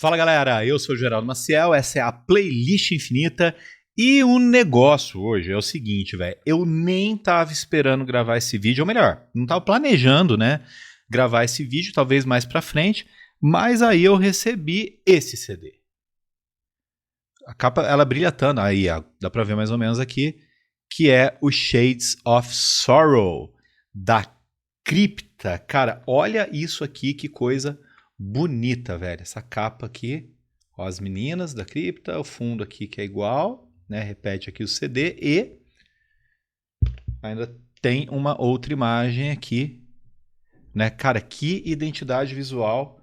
Fala galera, eu sou o Geraldo Maciel, essa é a Playlist Infinita e o negócio hoje é o seguinte, velho, eu nem tava esperando gravar esse vídeo, ou melhor, não tava planejando, né, gravar esse vídeo, talvez mais pra frente, mas aí eu recebi esse CD. A capa, ela brilha tanto, aí ó, dá pra ver mais ou menos aqui, que é o Shades of Sorrow, da Crypta. Cara, olha isso aqui, que coisa bonita, velho. Essa capa aqui, ó, as meninas da Crypta, o fundo aqui que é igual, né? Repete aqui o CD e ainda tem uma outra imagem aqui, né? Cara, que identidade visual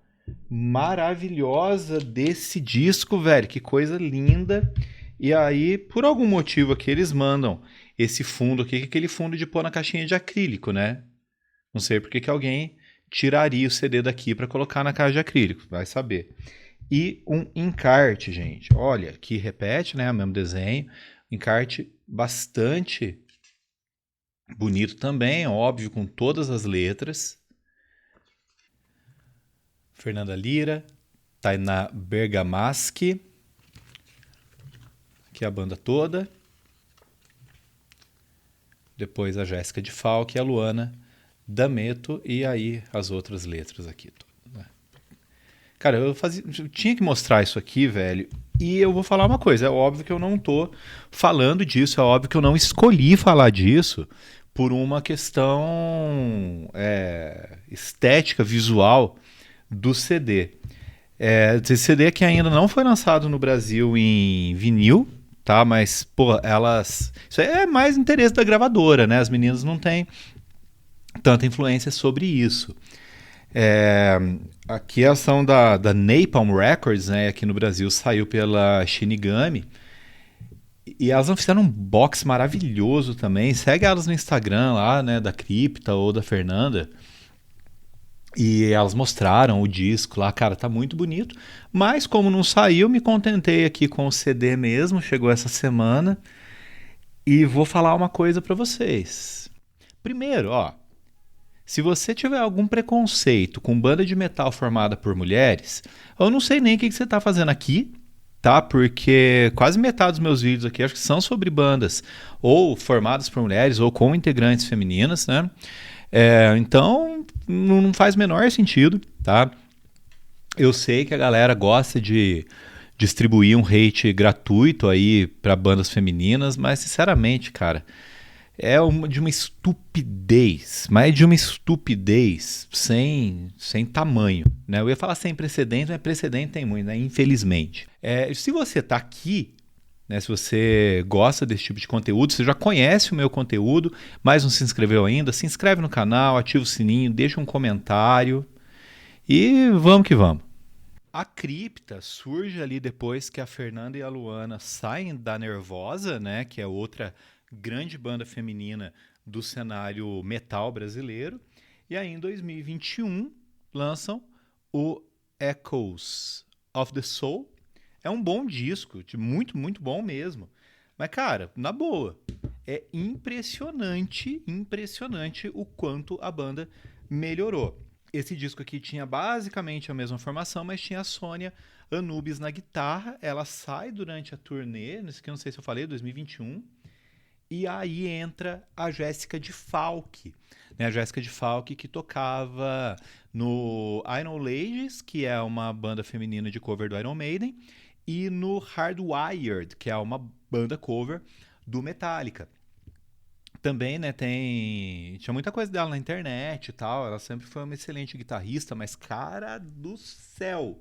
maravilhosa desse disco, velho. Que coisa linda. E aí, por algum motivo aqui, eles mandam esse fundo aqui, que é aquele fundo de pôr na caixinha de acrílico, né? Não sei porque que alguém tiraria o CD daqui para colocar na caixa de acrílico, vai saber. E um encarte, gente. Olha, que repete, né? O mesmo desenho. Encarte bastante bonito também, óbvio, com todas as letras. Fernanda Lira, Tainá Bergamaschi, que é a banda toda. Depois a Jéssica de Falck e a Luana D'Ameto, e aí as outras letras aqui. Né? Cara, eu tinha que mostrar isso aqui, velho. E eu vou falar uma coisa, é óbvio que eu não tô falando disso, é óbvio que eu não escolhi falar disso por uma questão estética, visual do CD. Esse CD que ainda não foi lançado no Brasil em vinil, tá? Mas, pô, elas... Isso é mais interesse da gravadora, né? As meninas não têm tanta influência sobre isso. Aqui a ação da Napalm Records, né, aqui no Brasil, saiu pela Shinigami. E elas fizeram um box maravilhoso também. Segue elas no Instagram lá, né, da Crypta ou da Fernanda. E elas mostraram o disco lá, cara, tá muito bonito. Mas como não saiu, me contentei aqui com o CD mesmo, chegou essa semana. E vou falar uma coisa pra vocês. Primeiro, ó, se você tiver algum preconceito com banda de metal formada por mulheres, eu não sei nem o que você está fazendo aqui, tá? Porque quase metade dos meus vídeos aqui acho que são sobre bandas ou formadas por mulheres ou com integrantes femininas, né? Então não faz o menor sentido, tá? Eu sei que a galera gosta de distribuir um hate gratuito aí para bandas femininas, mas sinceramente, cara, de uma estupidez, mas de uma estupidez sem tamanho. Né? Eu ia falar sem precedente, mas precedente tem muito, né? Infelizmente. Se você está aqui, né, se você gosta desse tipo de conteúdo, você já conhece o meu conteúdo, mas não se inscreveu ainda, se inscreve no canal, ativa o sininho, deixa um comentário e vamos que vamos. A Crypta surge ali depois que a Fernanda e a Luana saem da Nervosa, né, que é outra grande banda feminina do cenário metal brasileiro. E aí em 2021 lançam o Echoes of the Soul. É um bom disco, muito, muito bom mesmo. Mas, cara, na boa, é impressionante o quanto a banda melhorou. Esse disco aqui tinha basicamente a mesma formação, mas tinha a Sônia Anubis na guitarra. Ela sai durante a turnê, nesse aqui eu não sei se eu falei, 2021. E aí entra a Jéssica de Falck. Né? A Jéssica de Falck que tocava no Iron Ladies, que é uma banda feminina de cover do Iron Maiden, e no Hardwired, que é uma banda cover do Metallica. Também, né, tinha muita coisa dela na internet e tal, ela sempre foi uma excelente guitarrista, mas cara do céu,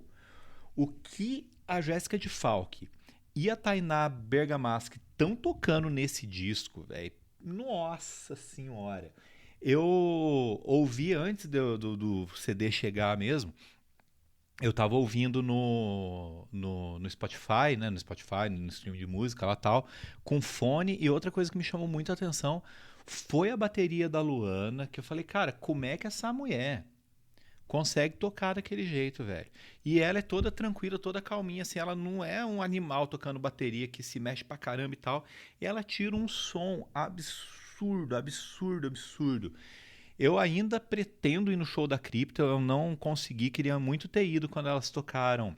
o que a Jéssica de Falck e a Tainá Bergamaschi estão tocando nesse disco, velho, nossa senhora. Eu ouvi antes do CD chegar mesmo, eu tava ouvindo no Spotify, né? No Spotify, no stream de música lá tal, com fone. E outra coisa que me chamou muito a atenção foi a bateria da Luana, que eu falei, cara, como é que essa mulher consegue tocar daquele jeito, velho? E ela é toda tranquila, toda calminha, assim, ela não é um animal tocando bateria que se mexe pra caramba e tal. E ela tira um som absurdo, absurdo, absurdo. Eu ainda pretendo ir no show da Crypto, eu não consegui, queria muito ter ido quando elas tocaram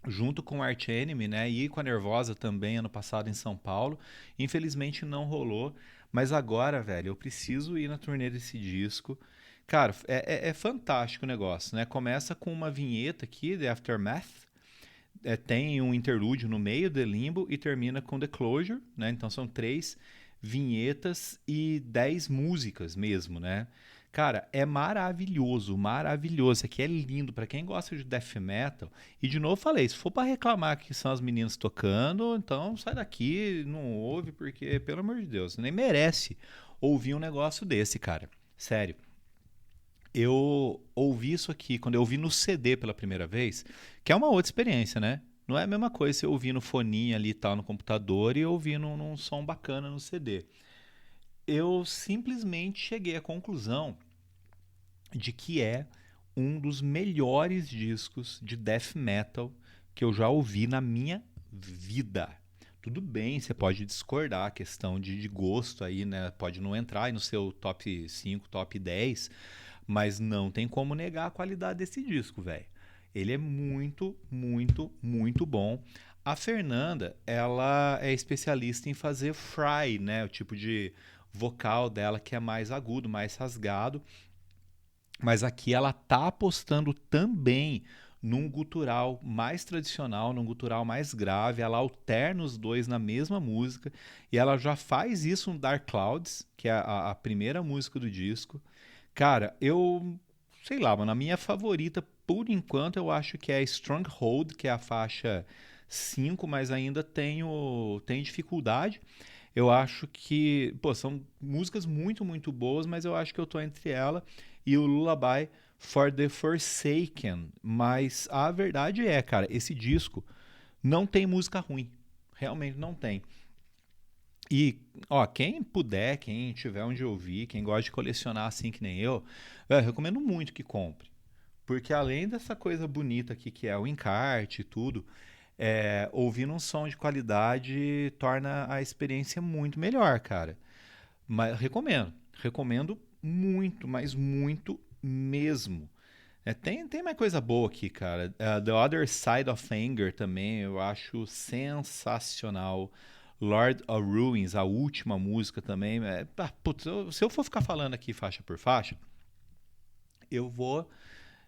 junto com o Arch Enemy, né? E com a Nervosa também ano passado em São Paulo. Infelizmente não rolou, mas agora, velho, eu preciso ir na turnê desse disco. Cara, é fantástico o negócio, né? Começa com uma vinheta aqui, The Aftermath. Tem um interlúdio no meio, The Limbo, e termina com The Closure, né? Então são 3 vinhetas e 10 músicas mesmo, né? Cara, é maravilhoso, maravilhoso. Isso aqui é lindo pra quem gosta de death metal. E de novo falei, se for pra reclamar que são as meninas tocando, então sai daqui, não ouve, porque, pelo amor de Deus, nem merece ouvir um negócio desse, cara. Sério. Eu ouvi isso aqui quando eu ouvi no CD pela primeira vez, que é uma outra experiência, né? Não é a mesma coisa você ouvir no foninho ali e tal no computador e ouvir num som bacana no CD. Eu simplesmente cheguei à conclusão de que é um dos melhores discos de death metal que eu já ouvi na minha vida. Tudo bem, você pode discordar, a questão de gosto aí, né? Pode não entrar aí no seu top 5, top 10, mas não tem como negar a qualidade desse disco, velho. Ele é muito, muito, muito bom. A Fernanda, ela é especialista em fazer fry, né? O tipo de vocal dela que é mais agudo, mais rasgado. Mas aqui ela tá apostando também num gutural mais tradicional, num gutural mais grave. Ela alterna os dois na mesma música e ela já faz isso no Dark Clouds, que é a primeira música do disco. Cara, eu sei lá, mano, a minha favorita por enquanto eu acho que é Stronghold, que é a faixa 5, mas ainda tenho dificuldade. Eu acho que, pô, são músicas muito, muito boas, mas eu acho que eu tô entre ela e o Lullaby for the Forsaken. Mas a verdade é, cara, esse disco não tem música ruim. Realmente não tem. E, ó, quem puder, quem tiver onde ouvir, quem gosta de colecionar assim que nem eu recomendo muito que compre. Porque além dessa coisa bonita aqui que é o encarte e tudo, ouvir um som de qualidade torna a experiência muito melhor, cara. Mas recomendo muito, mas muito mesmo. Tem mais coisa boa aqui, cara. The Other Side of Anger também eu acho sensacional. Lord of Ruins, a última música também. Putz, se eu for ficar falando aqui faixa por faixa, eu vou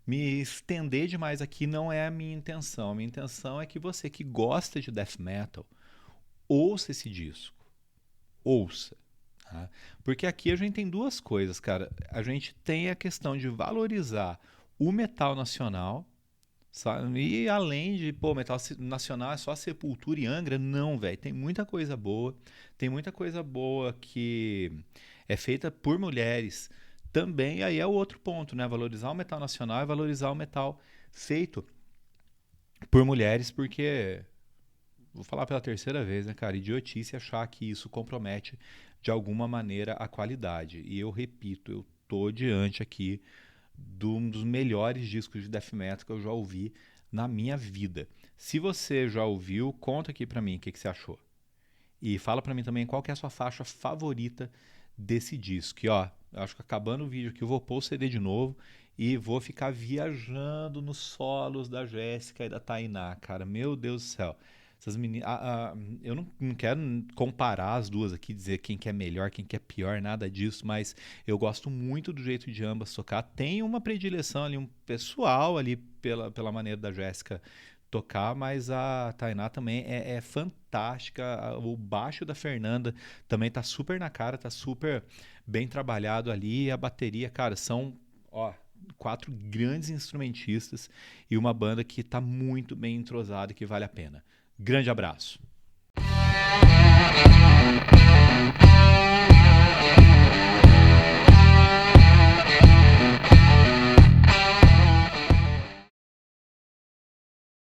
me estender demais aqui, não é a minha intenção. A minha intenção é que você que gosta de death metal, ouça esse disco. Ouça. Tá? Porque aqui a gente tem duas coisas, cara. A gente tem a questão de valorizar o metal nacional, sabe? E além de, pô, metal nacional é só Sepultura e Angra, não, velho. Tem muita coisa boa. Tem muita coisa boa que é feita por mulheres também. Aí é o outro ponto, né? Valorizar o metal nacional e valorizar o metal feito por mulheres, porque vou falar pela terceira vez, né, cara? Idiotice achar que isso compromete de alguma maneira a qualidade. E eu repito, eu tô diante aqui de um dos melhores discos de death metal que eu já ouvi na minha vida. Se você já ouviu, conta aqui pra mim o que você achou. E fala pra mim também qual que é a sua faixa favorita desse disco. E ó, acho que acabando o vídeo aqui eu vou pôr o CD de novo e vou ficar viajando nos solos da Jéssica e da Tainá, cara. Meu Deus do céu. Essas meninas, eu não quero comparar as duas aqui, dizer quem que é melhor, quem que é pior, nada disso, mas eu gosto muito do jeito de ambas tocar. Tem uma predileção ali, um pessoal ali pela maneira da Jéssica tocar, mas a Tainá também é fantástica. O baixo da Fernanda também tá super na cara, tá super bem trabalhado ali. E a bateria, cara, são, ó, 4 grandes instrumentistas e uma banda que tá muito bem entrosada e que vale a pena. Grande abraço.